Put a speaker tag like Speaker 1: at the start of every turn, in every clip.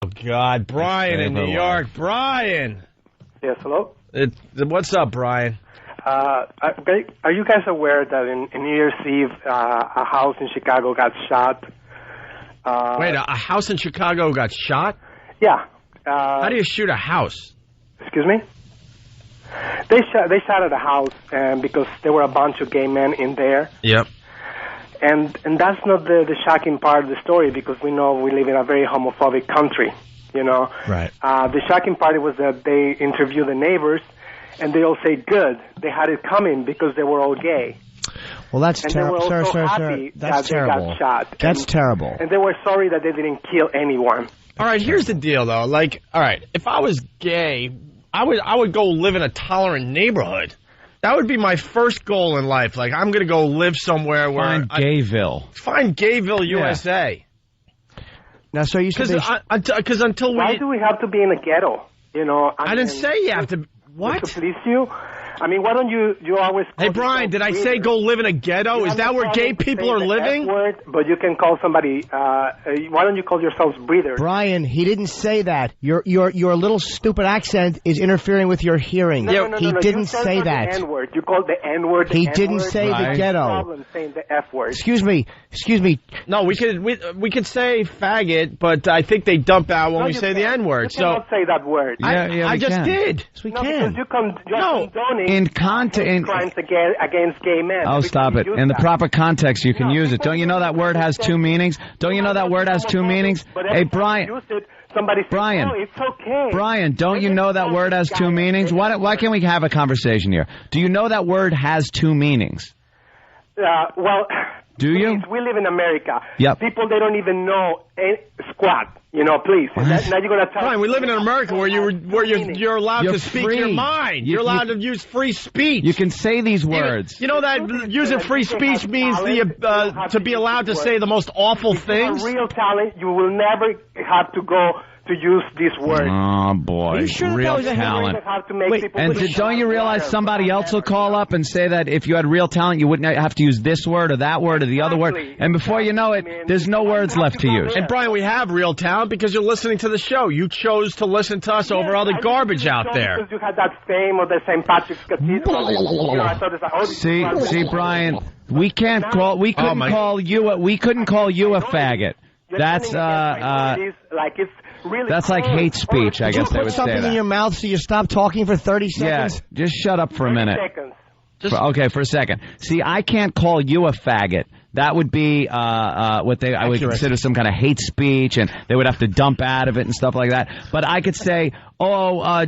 Speaker 1: Oh, God. Brian in New York. Brian.
Speaker 2: Yes, hello?
Speaker 1: What's up, Brian?
Speaker 2: Are you guys aware that in New Year's Eve, a house in Chicago got shot?
Speaker 1: Wait, a house in Chicago got shot?
Speaker 2: Yeah.
Speaker 1: How do you shoot a house?
Speaker 2: Excuse me? They shot at a house because there were a bunch of gay men in there.
Speaker 1: Yep.
Speaker 2: And that's not the shocking part of the story, because we know we live in a very homophobic country, you know.
Speaker 1: Right.
Speaker 2: The shocking part was that they interviewed the neighbors, and they all say, good, they had it coming because they were all gay.
Speaker 3: Well, that's terrible, sir.
Speaker 2: That's terrible. They got shot.
Speaker 3: That's terrible.
Speaker 2: And they were sorry that they didn't kill anyone.
Speaker 1: All right, here's the deal, though. Like, all right, if I was gay, I would go live in a tolerant neighborhood. That would be my first goal in life. Like, I'm going to go live somewhere where...
Speaker 4: Find Gayville.
Speaker 1: Find Gayville, USA.
Speaker 3: Now, so you said...
Speaker 1: Because until we...
Speaker 2: Why do we have to be in a ghetto? You know,
Speaker 1: I didn't say you have to... What?
Speaker 2: To please you? I mean, why don't you always...
Speaker 1: Hey, Brian, did I say go live in a ghetto? Is that where gay people are living?
Speaker 2: F-word, but you can call somebody... why don't you call yourselves breathers?
Speaker 3: Brian, he didn't say that. Your little stupid accent is interfering with your hearing.
Speaker 2: No,
Speaker 3: he didn't say that.
Speaker 2: The N-word. You called the N-word.
Speaker 3: He didn't say the ghetto.
Speaker 2: Problem saying the F-word.
Speaker 3: Excuse me.
Speaker 1: No, we could say faggot, but I think they dump out when we say the N-word.
Speaker 2: You cannot say that word.
Speaker 1: I just did.
Speaker 3: Yes, we
Speaker 2: no,
Speaker 3: can.
Speaker 2: Because you're condoning crimes against gay men.
Speaker 4: Oh, stop it. In the proper context, you can use it. Don't you know that word has two meanings? Don't you know that word has two meanings? Hey, Brian. Brian.
Speaker 2: Oh, it's okay.
Speaker 4: Brian, don't you know that word has two meanings? Why can't we have a conversation here? Do you know that word has two meanings?
Speaker 2: Well...
Speaker 4: Do you?
Speaker 2: Please, we live in America.
Speaker 4: Yep.
Speaker 2: People, they don't even know squat. You know, please. Now you're going to tell...
Speaker 1: Brian, we live in America where you're allowed to speak your mind. You're allowed to use free speech.
Speaker 4: You can say these words.
Speaker 1: You know that using free speech means to be allowed to say the most awful things?
Speaker 2: If you have real talent, you will never have to go to use this word.
Speaker 4: Oh, boy. Real talent. And don't you realize somebody else will call up and say that if you had real talent, you wouldn't have to use this word or that word or the other word. And before you know it, there's no words left to use.
Speaker 1: And, Brian, we have real talent because you're listening to the show. You chose to listen to us over all the garbage out there.
Speaker 2: Because you had that fame of the St. Patrick's Cathedral.
Speaker 4: See, Brian, we couldn't call you a faggot. That's that's like hate speech, I guess they would say that.
Speaker 3: Put something in your mouth so you stop talking for 30 seconds?
Speaker 4: Yeah, just shut up for a minute. Okay, for a second. See, I can't call you a faggot. That would be what I would consider some kind of hate speech, and they would have to dump out of it and stuff like that. But I could say,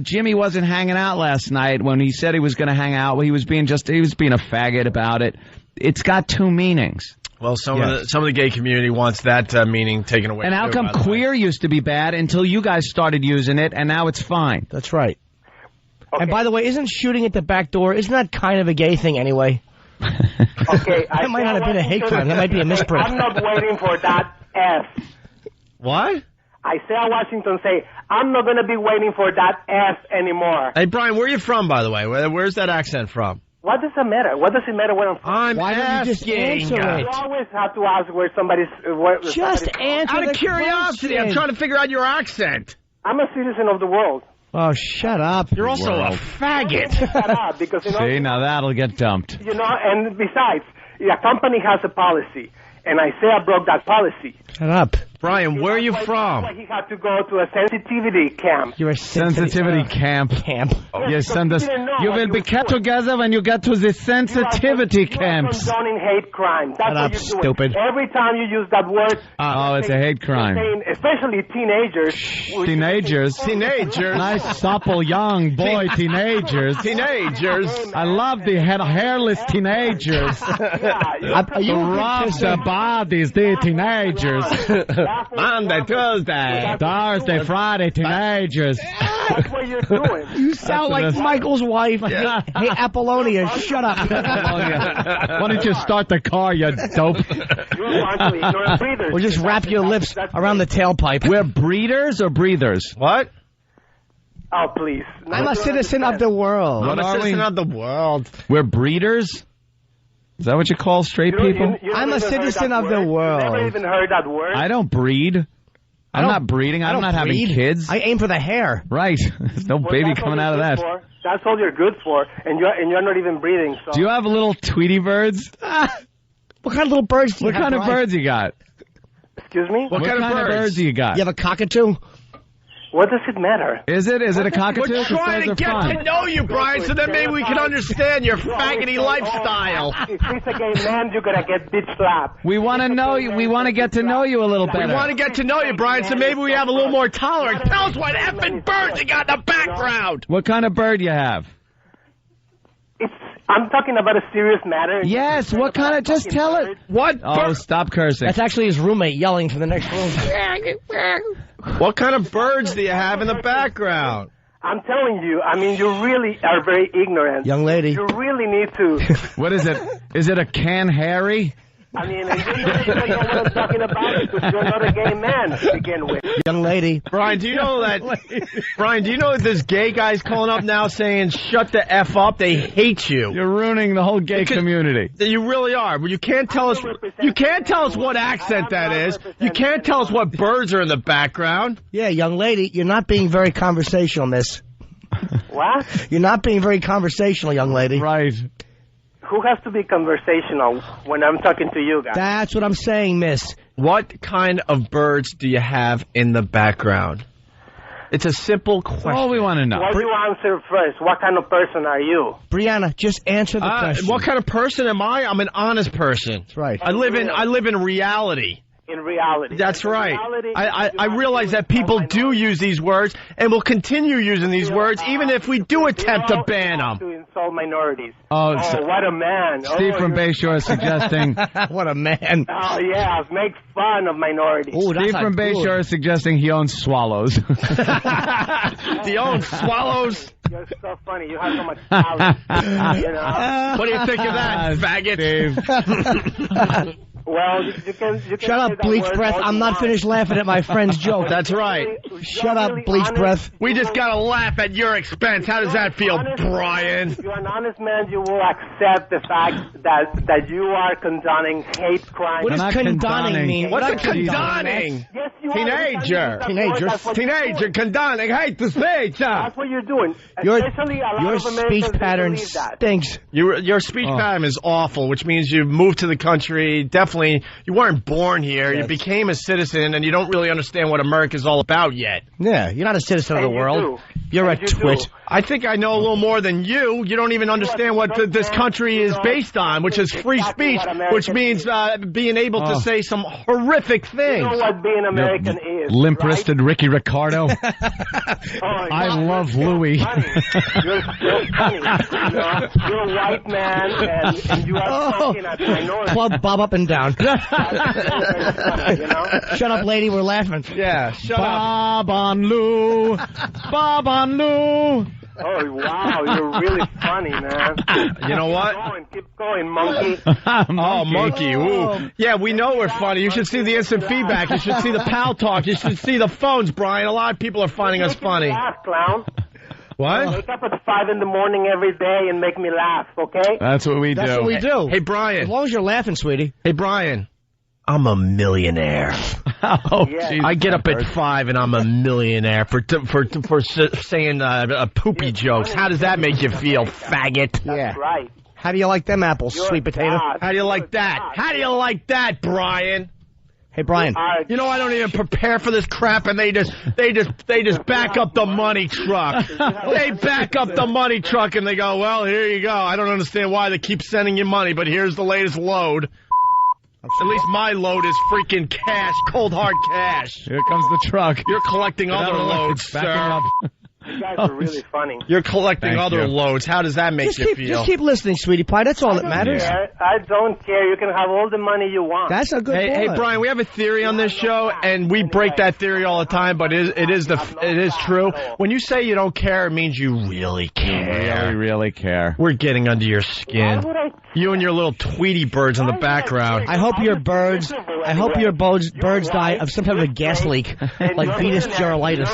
Speaker 4: Jimmy wasn't hanging out last night when he said he was going to hang out. Well, he was being a faggot about it. It's got two meanings.
Speaker 1: Well, some of the gay community wants that meaning taken away.
Speaker 4: And how come queer used to be bad until you guys started using it, and now it's fine?
Speaker 3: That's right. Okay. And by the way, isn't shooting at the back door, isn't that kind of a gay thing anyway?
Speaker 2: Okay,
Speaker 3: that might not have been a hate crime. That might be a misprint.
Speaker 2: I'm not waiting for that F.
Speaker 1: What?
Speaker 2: Isaiah Washington say, I'm not going to be waiting for that F anymore.
Speaker 1: Hey, Brian, where are you from, by the way? Where's that accent from?
Speaker 2: What does it matter? What does it matter where I'm from?
Speaker 3: Why don't you just answer it?
Speaker 2: You always have to ask where somebody's...
Speaker 3: Just answer
Speaker 1: out of curiosity, I'm trying to figure out your accent.
Speaker 2: I'm a citizen of the world.
Speaker 3: Oh, shut up.
Speaker 1: You're also a faggot.
Speaker 2: Shut up, because, you know...
Speaker 4: See, now that'll get dumped.
Speaker 2: You know, and besides, a company has a policy, and Isaiah broke that policy.
Speaker 3: Shut up.
Speaker 1: Brian, where are you from?
Speaker 2: He had to go to a sensitivity camp.
Speaker 3: You're a sensitivity
Speaker 4: camp.
Speaker 3: Oh.
Speaker 4: Yes, you will be kept together when you get to the sensitivity camps.
Speaker 2: You are condoning hate crime. That's what you're doing.
Speaker 3: Stupid.
Speaker 2: Every time you use that word...
Speaker 4: it's a hate crime.
Speaker 2: Especially teenagers.
Speaker 4: Teenagers. Nice, supple, young boy teenagers. I love the hairless teenagers. The rough, the bodies, the teenagers.
Speaker 1: Monday, Tuesday,
Speaker 4: Thursday, Friday, teenagers.
Speaker 2: That's what you're doing.
Speaker 3: You sound like Michael's wife. Yeah. Hey, Apollonia, shut up.
Speaker 4: Why don't you start the car, you dope?
Speaker 2: You're breathers.
Speaker 3: Or just wrap your lips around the tailpipe.
Speaker 4: We're breeders or breathers?
Speaker 1: What?
Speaker 2: Oh, please.
Speaker 3: I'm a citizen of the world.
Speaker 1: I'm a citizen of the world.
Speaker 4: We're breeders? Is that what you call straight people?
Speaker 3: I'm a citizen of the world.
Speaker 2: You never even heard that word?
Speaker 4: I don't breed. I'm not breeding. I'm not having kids.
Speaker 3: I aim for the hair.
Speaker 4: Right. There's no baby coming out of that.
Speaker 2: That's all you're good for, and you're not even breeding. So.
Speaker 4: Do you have little Tweety birds?
Speaker 3: What kind of little birds do you have?
Speaker 4: What kind of birds you got?
Speaker 2: Excuse me?
Speaker 4: What kind of birds do you got?
Speaker 3: You have a cockatoo?
Speaker 2: What does it matter?
Speaker 4: Is it a cockatoo?
Speaker 1: We're trying to get to know you, Brian, so then maybe we can understand your faggoty lifestyle.
Speaker 2: If he's a gay man, you're going to get bitch slapped.
Speaker 4: We want to know you. We want to get to know you a little better.
Speaker 1: We want to get to know you, Brian, so maybe we have a little more tolerance. Tell us what effing birds you got in the background.
Speaker 4: What kind of bird you have?
Speaker 2: I'm talking about a serious matter.
Speaker 4: Yes, what kind of... Just tell it.
Speaker 1: What?
Speaker 4: Oh, stop cursing.
Speaker 3: That's actually his roommate yelling from the next room.
Speaker 1: What kind of birds do you have in the background?
Speaker 2: I'm telling you, I mean, you really are very ignorant.
Speaker 3: Young lady.
Speaker 2: You really need to...
Speaker 4: What is it? Is it a can Harry?
Speaker 2: I mean, and you don't even know what I'm talking about because you're not a gay man to begin with.
Speaker 3: Young lady.
Speaker 1: Brian, do you know that there's gay guys calling up now saying, shut the F up, they hate you.
Speaker 4: You're ruining the whole gay community.
Speaker 1: You really are. But you can't tell us what accent that is. You can't tell us what birds are in the background.
Speaker 3: Yeah, young lady, you're not being very conversational, miss.
Speaker 2: What?
Speaker 3: You're not being very conversational, young lady.
Speaker 4: Right.
Speaker 2: Who has to be conversational when I'm talking to you guys?
Speaker 3: That's what I'm saying, miss.
Speaker 1: What kind of birds do you have in the background? It's a simple question.
Speaker 4: All we want to know.
Speaker 2: What do you answer first? What kind of person are you?
Speaker 3: Brianna, just answer the question.
Speaker 1: What kind of person am I? I'm an honest person.
Speaker 3: That's right.
Speaker 1: I live in reality.
Speaker 2: In reality.
Speaker 1: That's right. I realize that people do use these words and will continue using these words even if we do attempt to ban them.
Speaker 2: To insult minorities.
Speaker 4: Oh,
Speaker 2: what a man.
Speaker 4: Steve from Bayshore is suggesting...
Speaker 3: What a man.
Speaker 2: Oh, yeah, make fun of minorities.
Speaker 3: Ooh,
Speaker 4: Steve from Bayshore is suggesting he owns swallows.
Speaker 1: He owns swallows?
Speaker 2: You're so funny. You have so much talent. You know?
Speaker 1: What do you think of that, faggot?
Speaker 2: Well, you can
Speaker 3: Shut up, bleach breath. I'm not finished laughing at my friend's joke.
Speaker 1: That's right.
Speaker 3: Shut up, bleach breath.
Speaker 1: We just gotta laugh at your expense. How does that feel, Brian?
Speaker 2: If you're an honest man, you will accept the fact that you are condoning hate crime.
Speaker 3: What does condoning mean?
Speaker 1: What's a condoning?
Speaker 2: Yes, you
Speaker 1: Teenager. Teenager condoning hate speech.
Speaker 2: That's what you're doing.
Speaker 3: Your
Speaker 2: of
Speaker 3: speech pattern stinks.
Speaker 1: Your speech pattern is awful, which means you moved to the country. Definitely, you weren't born here.
Speaker 3: Yes.
Speaker 1: You became a citizen, and you don't really understand what America's all about yet.
Speaker 3: Yeah, you're not a citizen of the world. You're a twit.
Speaker 1: I think I know a little more than you. You don't even understand what this country is based on, which is free speech, which means being able to say some horrific things.
Speaker 2: You know what being American is,
Speaker 4: Limp-wristed
Speaker 2: right?
Speaker 4: Ricky Ricardo. I love Louis.
Speaker 2: You're funny. You're a white man, and you are talking at minority.
Speaker 3: Club bob up and down.
Speaker 2: You know?
Speaker 3: Shut up, lady. We're laughing.
Speaker 1: Yeah, shut up.
Speaker 4: Bob on Lou. Bob on Lou.
Speaker 2: Oh, wow, you're really funny, man.
Speaker 1: You know what?
Speaker 2: Keep going, monkey.
Speaker 1: Oh, monkey. Ooh. Yeah, we know we're funny. You should see the instant feedback. You should see the pal talk. You should see the phones, Brian. A lot of people are finding us funny.
Speaker 2: Laugh, clown.
Speaker 1: What?
Speaker 2: Wake up at 5 in the morning every day and make me laugh, okay?
Speaker 4: That's what we do.
Speaker 3: That's what we do.
Speaker 1: Hey, Brian.
Speaker 3: As long as you're laughing, sweetie.
Speaker 1: Hey, Brian. I'm a millionaire.
Speaker 4: Oh,
Speaker 2: yeah.
Speaker 1: I get up at 5 and I'm a millionaire for saying poopy jokes. How does that make you feel, faggot?
Speaker 2: That's right.
Speaker 3: How do you like them apples,
Speaker 2: You're
Speaker 3: sweet potato?
Speaker 1: How do you like that? How do you like that, Brian?
Speaker 3: Hey, Brian.
Speaker 1: You know I don't even prepare for this crap, and they just back up the money truck. They back up the money truck, and they go, well, here you go. I don't understand why they keep sending you money, but here's the latest load. At least my load is freaking cash, cold hard cash.
Speaker 4: Here comes the truck.
Speaker 1: You're collecting other loads,
Speaker 4: backing
Speaker 1: sir.
Speaker 4: up.
Speaker 2: You guys are really funny.
Speaker 1: You're collecting
Speaker 4: Thank
Speaker 1: other
Speaker 4: you.
Speaker 1: loads. How does that make you feel?
Speaker 3: Just keep listening, sweetie pie. That's all that matters.
Speaker 2: I don't care. You can have all the money you want.
Speaker 3: That's a good point.
Speaker 1: Hey, Brian, we have a theory on this show, and we break that theory all the time, but it is true. When you say you don't care, it means you really care.
Speaker 4: Really care.
Speaker 1: We're getting under your skin.
Speaker 2: Why would I
Speaker 1: You and your little Tweety birds in the background.
Speaker 3: I hope your birds I hope your birds die of some type of a gas leak, like Venus gerolitis.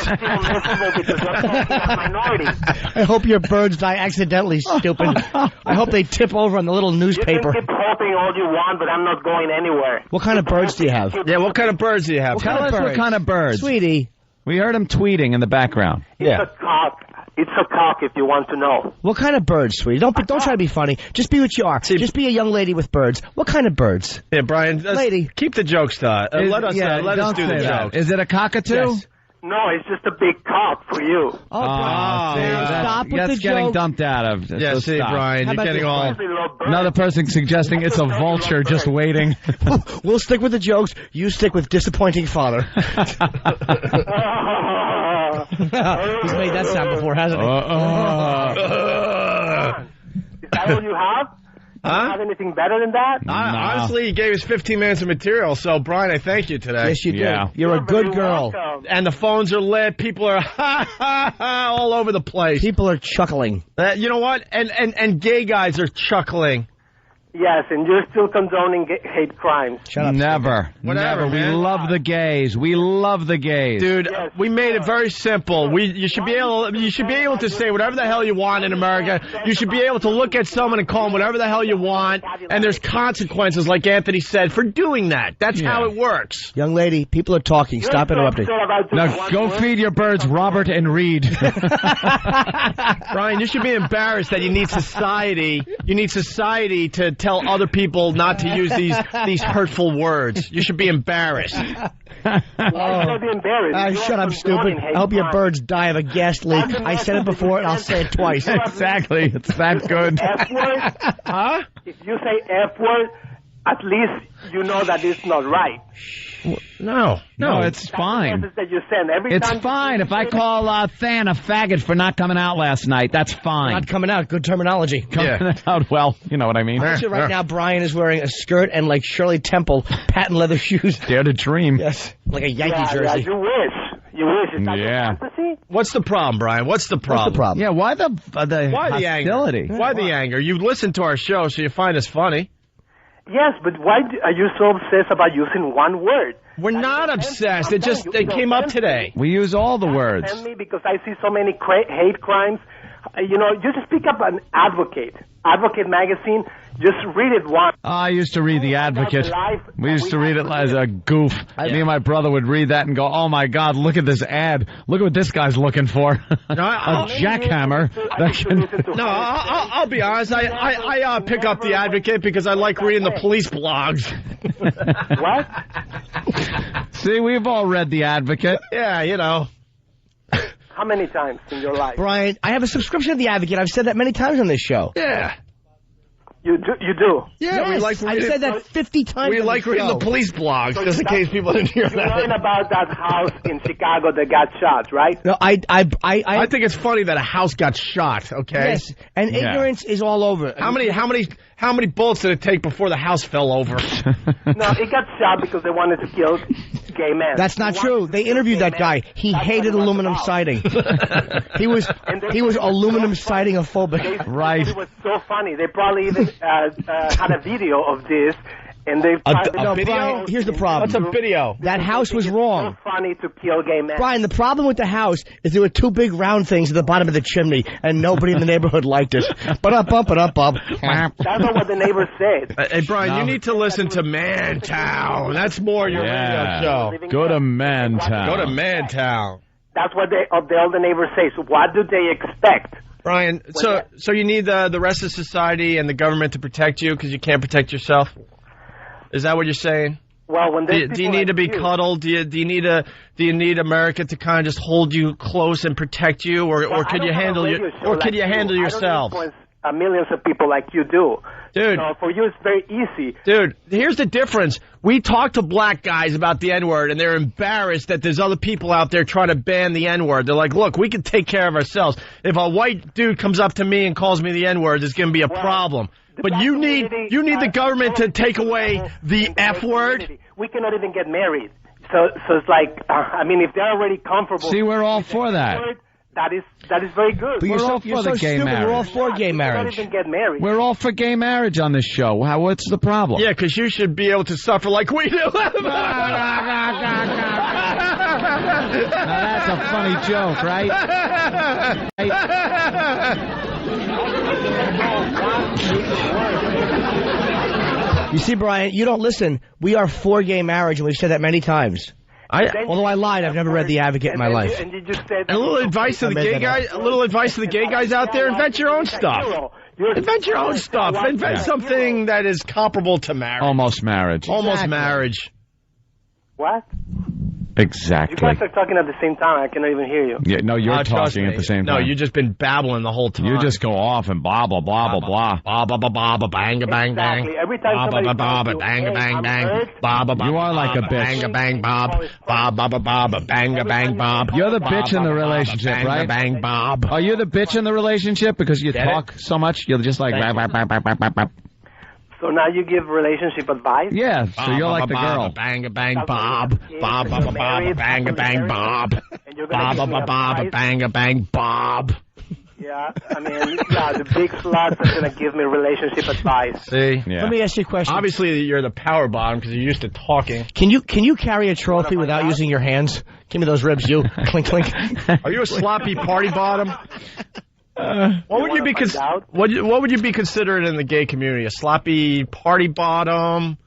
Speaker 3: I hope your birds die accidentally, stupid. I hope they tip over on the little newspaper.
Speaker 2: You can keep hoping all you want, but I'm not going anywhere.
Speaker 3: What kind of birds do you have?
Speaker 1: Yeah, what kind of birds do you have?
Speaker 4: Tell us what kind of birds.
Speaker 3: Sweetie.
Speaker 4: We heard him tweeting in the background.
Speaker 2: It's a cock. It's a cock if you want to know.
Speaker 3: What kind of birds, sweetie? Don't try to be funny. Just be what you are. Just be a young lady with birds. What kind of birds?
Speaker 1: Yeah, Brian.
Speaker 3: Lady.
Speaker 1: Keep the jokes to let us do the jokes.
Speaker 4: Is it a cockatoo?
Speaker 1: Yes.
Speaker 2: No, it's just a big cock for you.
Speaker 3: Stop with the
Speaker 4: that's getting
Speaker 3: joke.
Speaker 4: dumped out of.
Speaker 1: Yeah,
Speaker 4: so
Speaker 1: see,
Speaker 4: stop.
Speaker 1: Brian, you're getting all...
Speaker 4: Another person suggesting it's a vulture just waiting.
Speaker 3: We'll stick with the jokes. You stick with disappointing father. He's made that sound before, hasn't he?
Speaker 2: Is that all you have? Do you have anything better than that?
Speaker 1: Honestly, he gave us 15 minutes of material, so, Brian, I thank you today.
Speaker 3: Yes, you did.
Speaker 4: Yeah.
Speaker 3: You're a good girl.
Speaker 1: And the phones are lit. People are all over the place.
Speaker 3: People are chuckling.
Speaker 1: You know what? And gay guys are chuckling.
Speaker 2: Yes, and you're still condoning hate crimes.
Speaker 3: Shut up.
Speaker 1: Whatever,
Speaker 4: Never.
Speaker 1: man.
Speaker 4: We love the gays. We love the gays.
Speaker 1: Dude,
Speaker 2: Yes,
Speaker 1: we made it very simple. You should be able to say whatever the hell you want in America. You should be able to look at someone and call them whatever the hell you want, and there's consequences, like Anthony said, for doing that. That's how it works.
Speaker 3: Young lady, people are talking. Stop interrupting.
Speaker 4: Now go feed your birds Robert and Reed.
Speaker 1: Brian, you should be embarrassed that you need society. You need society to tell other people not to use these hurtful words. You should be embarrassed.
Speaker 2: Why should I be embarrassed?
Speaker 3: Shut up, stupid. I hope your birds die of a gas leak. I said it before, and I'll say it twice.
Speaker 4: Exactly. It's that good.
Speaker 2: F word?
Speaker 1: Huh?
Speaker 2: If you say F word, at least you know that it's not right.
Speaker 1: No,
Speaker 4: it's fine.
Speaker 2: That's the message that you send.
Speaker 4: It's fine. If I call Than a faggot for not coming out last night, that's fine.
Speaker 3: Not coming out. Good terminology.
Speaker 4: Coming out, well, you know what I mean.
Speaker 3: Picture right now, Brian is wearing a skirt and, like Shirley Temple, patent leather shoes.
Speaker 4: Dare to dream.
Speaker 3: Yes, like a Yankee jersey.
Speaker 2: Yeah, you wish. You wish. Is that
Speaker 4: Yeah.
Speaker 2: your fantasy?
Speaker 1: What's the problem, Brian? What's the problem?
Speaker 4: Yeah, why the
Speaker 1: Why the anger?
Speaker 4: hostility?
Speaker 1: Why the anger? You listen to our show, so you find us funny.
Speaker 2: Yes, but why are you so obsessed about using one word?
Speaker 1: We're not obsessed. It came up today.
Speaker 4: We use all the words.
Speaker 2: Offend me because I see so many hate crimes. You just pick up an Advocate magazine. Just read it once.
Speaker 4: I used to read The Advocate. We used to read it as a goof. Me and my brother would read that and go, oh, my God, look at this ad. Look at what this guy's looking for. A jackhammer.
Speaker 1: I'll be honest. I pick up The Advocate because I like reading the police blogs.
Speaker 2: What?
Speaker 4: See, we've all read The Advocate.
Speaker 1: Yeah, you know.
Speaker 2: How many times in your life?
Speaker 3: Brian, I have a subscription to The Advocate. I've said that many times on this show.
Speaker 1: Yeah.
Speaker 2: You do?
Speaker 1: Yeah,
Speaker 3: Yes,
Speaker 1: we like reading.
Speaker 3: I've said that 50 times.
Speaker 1: We like reading the police blogs, just in case people didn't hear
Speaker 2: You learn
Speaker 1: that.
Speaker 2: about that house in Chicago that got shot, right?
Speaker 3: No,
Speaker 1: I think it's funny that a house got shot. Okay.
Speaker 3: Yes, and ignorance is all over.
Speaker 1: How many bullets did it take before the house fell over?
Speaker 2: No, it got shot because they wanted to kill gay men.
Speaker 3: That's not true. They interviewed that guy. He hated aluminum siding. He was aluminum siding-ophobic.
Speaker 4: Right.
Speaker 2: It was so funny. They probably even had a video of this, and they.
Speaker 3: No, Brian, here's the problem.
Speaker 1: What's a video?
Speaker 3: That house was wrong.
Speaker 2: It's so funny to kill gay men.
Speaker 3: Brian, the problem with the house is there were two big round things at the bottom of the chimney, and nobody in the neighborhood liked it. But-up.
Speaker 2: That's not what the neighbors said.
Speaker 1: Hey, Brian, you need to listen to Mantown. That's more your radio show.
Speaker 4: Go to Mantown.
Speaker 1: Go to Mantown.
Speaker 2: That's what all the neighbors say. So what do they expect?
Speaker 1: Brian, so you need the rest of society and the government to protect you because you can't protect yourself? Is that what you're saying?
Speaker 2: Well, when
Speaker 1: do you need to be cuddled? Do you need America to kind of just hold you close and protect you, or could you handle yourself?
Speaker 2: I don't influence millions of people like you do.
Speaker 1: Dude.
Speaker 2: So for you, it's very easy.
Speaker 1: Dude, here's the difference. We talk to black guys about the N-word, and they're embarrassed that there's other people out there trying to ban the N-word. They're like, look, we can take care of ourselves. If a white dude comes up to me and calls me the N-word, there's going to be a problem. But you need the government to take away the F word.
Speaker 2: We cannot even get married. So it's like, I mean, if they're already comfortable.
Speaker 4: See, we're all for that.
Speaker 2: That is very good.
Speaker 3: But you're so
Speaker 4: gay
Speaker 3: stupid.
Speaker 4: marriage.
Speaker 3: We're all for gay marriage.
Speaker 2: Don't even get married.
Speaker 4: We're all for gay marriage on this show. What's the problem?
Speaker 1: Yeah, because you should be able to suffer like we do.
Speaker 4: Now that's a funny joke, right?
Speaker 3: You see, Brian, you don't listen. We are for gay marriage, and we've said that many times. Although I lied, I've never read The Advocate in my life.
Speaker 2: And you just said,
Speaker 1: a little advice to the gay guys. A little advice to the gay guys out there: invent your own stuff. Invent your own stuff. Invent something that is comparable to marriage.
Speaker 4: Almost marriage.
Speaker 1: Almost marriage.
Speaker 2: What?
Speaker 4: Exactly.
Speaker 2: You guys are talking at the same time. I cannot even hear you.
Speaker 4: Yeah, no, you're talking at the same time.
Speaker 1: No, you've just been babbling the whole time.
Speaker 4: You just go off and blah, blah, blah, blah, blah.
Speaker 1: Blah, blah, blah, blah, blah, bang, bang, bang.
Speaker 2: Exactly. Every time somebody
Speaker 1: blah,
Speaker 2: tells you,
Speaker 1: bang,
Speaker 2: hey,
Speaker 1: bang,
Speaker 2: I'm
Speaker 1: bang.
Speaker 2: hurt,
Speaker 1: Blah, blah, blah.
Speaker 4: You are like a bitch.
Speaker 1: Bang, bang, bob. Bob, bob, bob, bang, bang, bob.
Speaker 4: You're the bitch in the relationship, right?
Speaker 1: Bang, bang, bob.
Speaker 4: Are you the bitch in the relationship because you talk so much? You're just like...
Speaker 2: So now you give relationship advice?
Speaker 4: Yeah, so you're like the girl.
Speaker 1: Bang, bang, bob. Bob, bob, bob, bang, bang, bob. Bob, bob, bob, bang, bang, bob.
Speaker 2: Yeah, I mean, the big sluts are going to give me relationship advice.
Speaker 1: See?
Speaker 4: Yeah.
Speaker 3: Let me ask you a question.
Speaker 1: Obviously, you're the power bottom because you're used to talking.
Speaker 3: Can you carry a trophy without using your hands? Give me those ribs, you. Clink, clink.
Speaker 1: Are you a sloppy party bottom? What would you be what would you be considered in the gay community? A sloppy party bottom?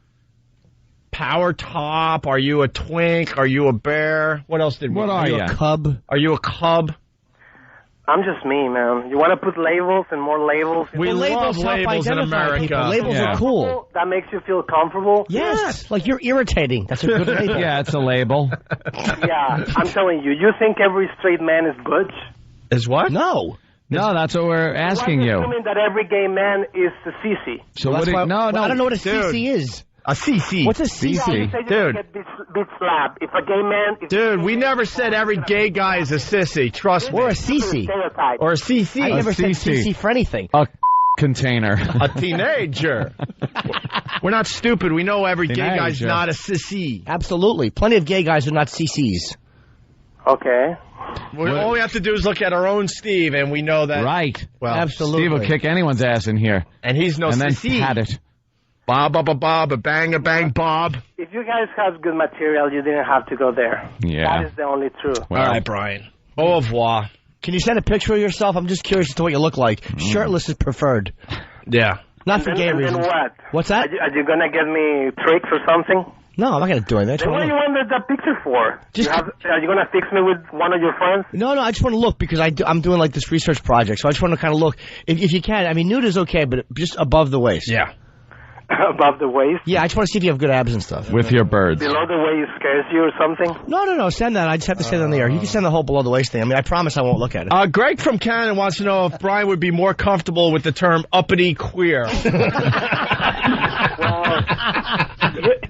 Speaker 1: Power top? Are you a twink? Are you a bear? What else did we?
Speaker 4: What are you?
Speaker 3: A cub?
Speaker 1: Are you a cub?
Speaker 2: I'm just me, man. You want to put labels and more labels?
Speaker 1: We love labels in America.
Speaker 3: People. Labels are cool.
Speaker 2: That makes you feel comfortable?
Speaker 3: Yes. Like you're irritating. That's a good label.
Speaker 4: Yeah, it's a label.
Speaker 2: Yeah, I'm telling you. You think every straight man is butch?
Speaker 1: Is what?
Speaker 3: No.
Speaker 4: No, that's what we're asking you.
Speaker 2: Assuming that every gay man is a CC.
Speaker 4: So what? No.
Speaker 3: I don't know what a CC is.
Speaker 1: A CC.
Speaker 3: What's a CC?
Speaker 1: Dude.
Speaker 2: Bit slap. If a gay man...
Speaker 1: Dude, we never said every gay guy is a sissy. Trust me.
Speaker 3: Or a CC.
Speaker 1: Or a CC.
Speaker 3: I never said CC for anything.
Speaker 4: A container.
Speaker 1: A teenager. We're not stupid. We know every gay guy's not a sissy.
Speaker 3: Absolutely. Plenty of gay guys are not CCs.
Speaker 2: Okay.
Speaker 1: All we have to do is look at our own Steve, and we know that.
Speaker 4: Right.
Speaker 1: Well,
Speaker 3: absolutely.
Speaker 4: Steve will kick anyone's ass in here.
Speaker 1: And he's no
Speaker 4: and
Speaker 1: sissy.
Speaker 4: then pat it.
Speaker 1: Bob, bob, bob, bang, bang, bob.
Speaker 2: If you guys have good material, you didn't have to go there.
Speaker 4: Yeah.
Speaker 2: That is the only truth.
Speaker 1: Well, all right, Brian. Au revoir.
Speaker 3: Can you send a picture of yourself? I'm just curious as to what you look like. Shirtless is preferred.
Speaker 1: Yeah.
Speaker 3: Not for gay reasons.
Speaker 2: And what?
Speaker 3: What's that?
Speaker 2: Are you going to get me tricks or something?
Speaker 3: No, I'm not going to do anything.
Speaker 2: Then what do you want that picture for? Are you going to fix me with one of your friends?
Speaker 3: No, I just want to look because I'm doing like this research project, so I just want to kind of look. If you can, I mean, nude is okay, but just above the waist.
Speaker 1: Yeah.
Speaker 2: Above the waist?
Speaker 3: Yeah, I just want to see if you have good abs and stuff.
Speaker 4: With your birds.
Speaker 2: Below the waist scares you or something?
Speaker 3: No, send that. I just have to say that on the air. You can send the whole below the waist thing. I mean, I promise I won't look at it.
Speaker 1: Greg from Canada wants to know if Brian would be more comfortable with the term uppity queer.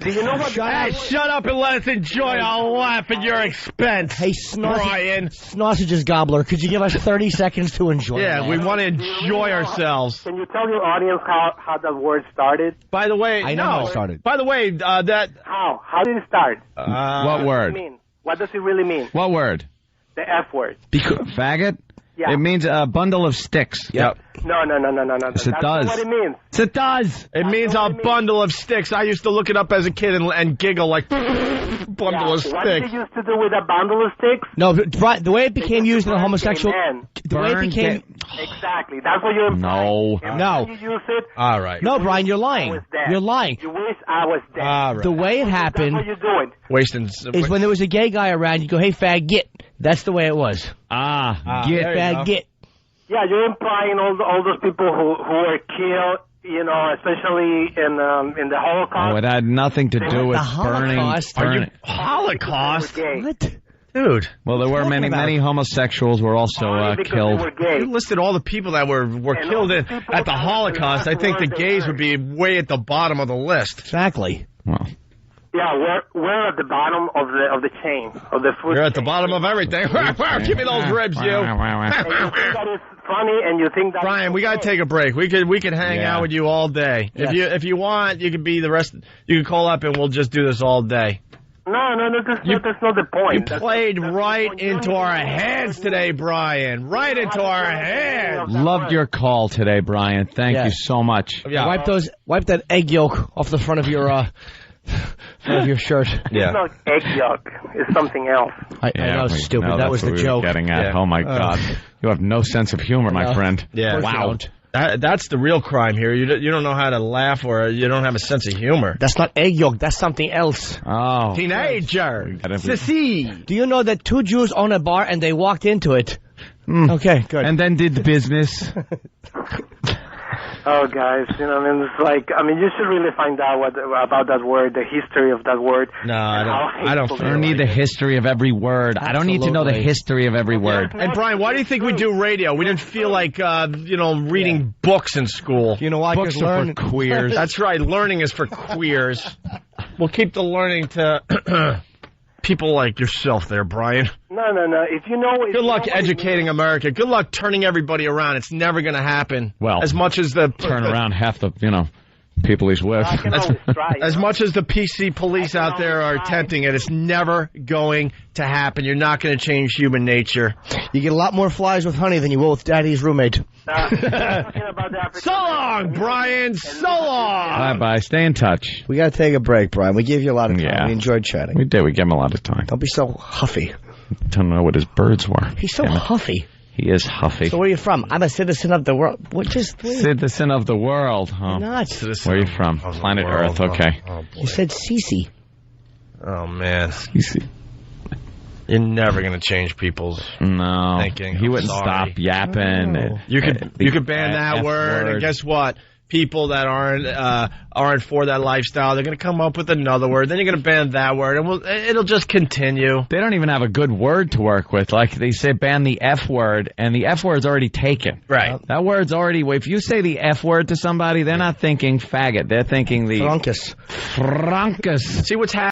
Speaker 2: Do you know what?
Speaker 1: Shut up and let us enjoy our laugh at your expense.
Speaker 3: Hey,
Speaker 1: Brian.
Speaker 3: Sausages Gobbler, could you give us 30 seconds to enjoy
Speaker 1: Yeah,
Speaker 3: that?
Speaker 1: we want to enjoy ourselves.
Speaker 2: Can you tell your audience how that word started?
Speaker 1: By the way,
Speaker 3: I know how it started.
Speaker 1: By the way, that...
Speaker 2: How? How did it start?
Speaker 4: What word?
Speaker 2: What does it really mean?
Speaker 4: What word?
Speaker 2: The F word.
Speaker 4: Faggot?
Speaker 2: Yeah.
Speaker 4: It means a bundle of sticks.
Speaker 1: Yep.
Speaker 2: No.
Speaker 4: Yes, it
Speaker 2: That's
Speaker 4: does.
Speaker 2: not what it means.
Speaker 4: Yes, it does.
Speaker 1: It means a bundle of sticks. I used to look it up as a kid and giggle like, bundle of
Speaker 2: What did
Speaker 1: sticks.
Speaker 2: you used to do with a bundle of sticks?
Speaker 3: No, but the way it became used in the homosexual... The way it became...
Speaker 2: Exactly. That's what you're implying.
Speaker 3: No.
Speaker 2: You use it.
Speaker 1: All right.
Speaker 3: No, Brian, you're
Speaker 2: I
Speaker 3: lying.
Speaker 2: was dead.
Speaker 3: You're lying.
Speaker 2: You wish I was dead.
Speaker 1: All right.
Speaker 3: The way it happened
Speaker 2: That's what you're doing.
Speaker 1: Wasting...
Speaker 3: is when there was a gay guy around, you go, hey, fag, get. That's the way it was.
Speaker 4: Get.
Speaker 1: there you
Speaker 3: Fag,
Speaker 1: go.
Speaker 3: get.
Speaker 2: Yeah, you're implying all those people who were killed, you know, especially in the Holocaust.
Speaker 4: Oh, it had nothing to do with
Speaker 3: The
Speaker 4: burning.
Speaker 3: Holocaust?
Speaker 1: Are you...
Speaker 4: burning.
Speaker 1: Holocaust?
Speaker 2: They were gay.
Speaker 3: What?
Speaker 1: Dude.
Speaker 4: Well, there were
Speaker 3: talking about?
Speaker 4: many homosexuals were also
Speaker 2: Only because
Speaker 4: killed.
Speaker 2: They were gay.
Speaker 1: You listed all the people that were
Speaker 2: And
Speaker 1: killed
Speaker 2: all
Speaker 1: at
Speaker 2: the people
Speaker 1: the
Speaker 2: that
Speaker 1: Holocaust. I think the
Speaker 2: were
Speaker 1: gays
Speaker 2: there.
Speaker 1: would be way at the bottom of the list.
Speaker 3: Exactly.
Speaker 4: Well,
Speaker 2: Yeah, we're at the bottom of the chain of the food.
Speaker 1: You're at the
Speaker 2: chain.
Speaker 1: bottom of everything. Give me those ribs, you.
Speaker 2: And you think that is funny, and you think that.
Speaker 1: Brian, we gotta take a break. We could hang out with you all day.
Speaker 3: Yes.
Speaker 1: If you want, you could be the rest. You can call up and we'll just do this all day.
Speaker 2: No, that's not the point.
Speaker 1: You played right into our hands today, Brian. Right into our hands.
Speaker 4: Loved your call today, Brian. Thank you so much.
Speaker 3: Yeah. Wipe that egg yolk off the front of your shirt.
Speaker 2: Yeah. It's not egg yolk. It's something else.
Speaker 3: I know, stupid. That was the joke.
Speaker 4: Getting at. Oh my God, you have no sense of humor, my friend.
Speaker 1: Yeah.
Speaker 4: Wow.
Speaker 1: That's the real crime here. You don't know how to laugh, or you don't have a sense of humor.
Speaker 3: That's not egg yolk. That's something else.
Speaker 4: Oh.
Speaker 1: Teenager. Sissy.
Speaker 3: Do you know that 2 Jews own a bar and they walked into it? Okay, good.
Speaker 4: And then did the business.
Speaker 2: Oh, guys, it's you should really find out about that word, the history of that word.
Speaker 1: No, I don't
Speaker 4: need the history of every word.
Speaker 3: Absolutely.
Speaker 4: I don't need to know the history of every word.
Speaker 1: And Brian, why do you think we do radio? We didn't feel like, reading books in school.
Speaker 3: You know why?
Speaker 4: Books are for queers.
Speaker 1: That's right. Learning is for queers. We'll keep the learning to people like yourself there, Brian.
Speaker 2: No. If you know...
Speaker 1: Good luck educating America. Good luck turning everybody around. It's never going to happen.
Speaker 4: Well,
Speaker 1: as much as the...
Speaker 4: Turn around half the, people he's with.
Speaker 1: As much as the PC police out there are attempting it, it's never going to happen. You're not going to change human nature.
Speaker 3: You get a lot more flies with honey than you will with Daddy's roommate.
Speaker 1: So long, Brian. So long.
Speaker 4: Bye-bye. Stay in touch.
Speaker 3: We got to take a break, Brian. We gave you a lot of time. Yeah. We enjoyed chatting.
Speaker 4: We did. We gave him a lot of time.
Speaker 3: Don't be so huffy.
Speaker 4: Don't know what his birds were.
Speaker 3: He's so huffy.
Speaker 4: He is huffy.
Speaker 3: So where are you from? I'm a citizen of the world.
Speaker 4: Citizen of the world, huh?
Speaker 3: Not.
Speaker 4: Where are you from? Planet Earth, okay.
Speaker 3: Oh, you said Cece.
Speaker 1: Oh, man.
Speaker 4: Cece.
Speaker 1: You're never going to change people's thinking.
Speaker 4: He wouldn't stop yapping.
Speaker 3: Oh.
Speaker 1: You could ban that word, and guess what? People that aren't for that lifestyle, they're going to come up with another word. Then you're going to ban that word, and it'll just continue.
Speaker 4: They don't even have a good word to work with. Like they say, ban the F word, and the F word's already taken.
Speaker 1: Right.
Speaker 4: That word's already. If you say the F word to somebody, they're not thinking faggot. They're thinking the
Speaker 3: Frunkus.
Speaker 4: Frunkus.
Speaker 1: See what's happening.